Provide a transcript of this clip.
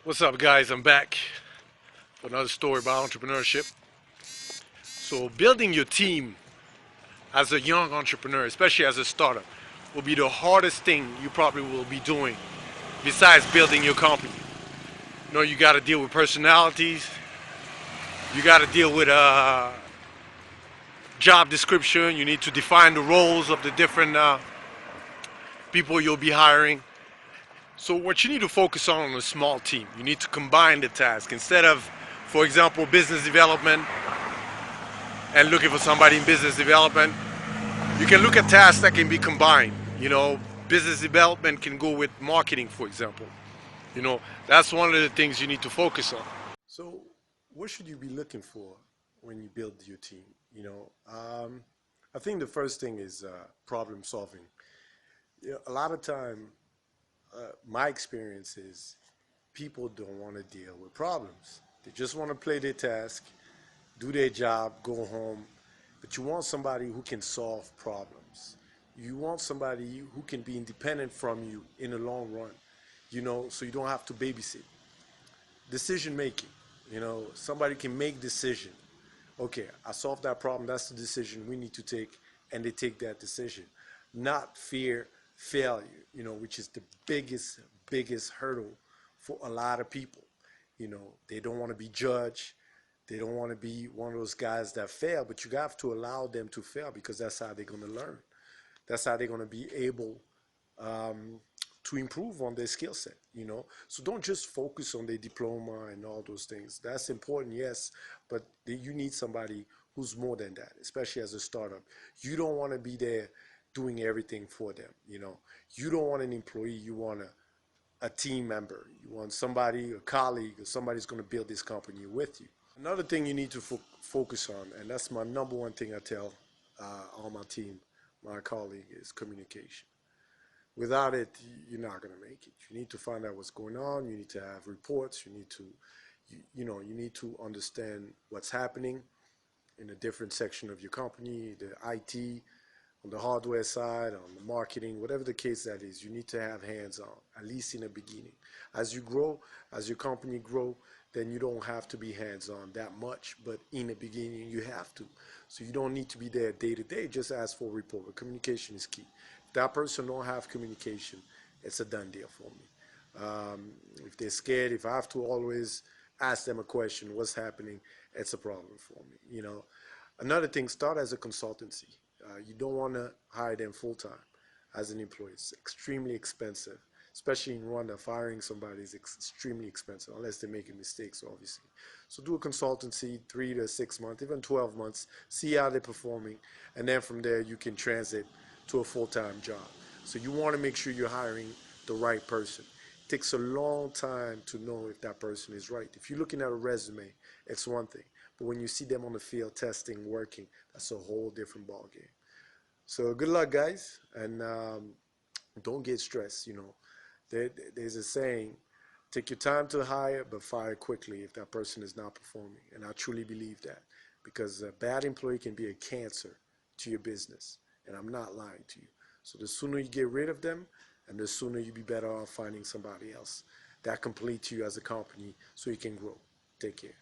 What's up, guys? I'm back for another story about entrepreneurship. So, building your team as a young entrepreneur, especially as a startup, will be the hardest thing you probably will be doing besides building your company. You got to deal with personalities, you got to deal with job description, you need to define the roles of the different people you'll be hiring. So, what you need to focus on a small team, you need to combine the task instead of, for example, business development and looking for somebody in business development. You can look at tasks that can be combined. Business development can go with marketing, for example. That's one of the things you need to focus on. So, what should you be looking for when you build your team? I think the first thing is problem solving. A lot of time, my experience is people don't want to deal with problems. They just want to play their task, do their job, go home. But you want somebody who can solve problems. You want somebody who can be independent from you in the long run, so you don't have to babysit. Decision making, somebody can make decision. Okay, I solved that problem. That's the decision we need to take, and they take that decision. Not fear failure, which is the biggest hurdle for a lot of people. They don't want to be judged. They don't want to be one of those guys that fail, but you have to allow them to fail because that's how they're going to learn. That's how they're going to be able um, to improve on their skill set. So don't just focus on their diploma and all those things. That's important, yes, but you need somebody who's more than that, especially as a startup. You don't want to be there doing everything for them. You don't want an employee. You want a team member. You want somebody, a colleague, or somebody who's going to build this company with you. Another thing you need to focus on, and that's my number one thing I tell all my team, my colleague, is communication. Without it, you're not going to make it. You need to find out what's going on. You need to have reports. You need to understand what's happening in a different section of your company, the IT, on the hardware side, on the marketing, whatever the case that is. You need to have hands on, at least in the beginning. As you grow, as your company grow, then you don't have to be hands on that much, but in the beginning you have to. So you don't need to be there day to day. Just ask for a report. But communication is key. If that person don't have communication, it's a done deal for me. If they're scared, if I have to always ask them a question, what's happening, it's a problem for me. Another thing, start as a consultancy. You don't want to hire them full time as an employee. It's extremely expensive, especially in Rwanda. Firing somebody is extremely expensive unless they're making mistakes, obviously. So do a consultancy, 3 to 6 months, even 12 months. See how they're performing, and then from there you can transit to a full-time job. So you want to make sure you're hiring the right person. It takes a long time to know if that person is right. If you're looking at a resume, it's one thing. But when you see them on the field testing, working, that's a whole different ballgame. So good luck, guys, and don't get stressed. There's a saying: take your time to hire, but fire quickly if that person is not performing. And I truly believe that because a bad employee can be a cancer to your business, and I'm not lying to you. So the sooner you get rid of them, and the sooner you be better off finding somebody else that completes you as a company so you can grow. Take care.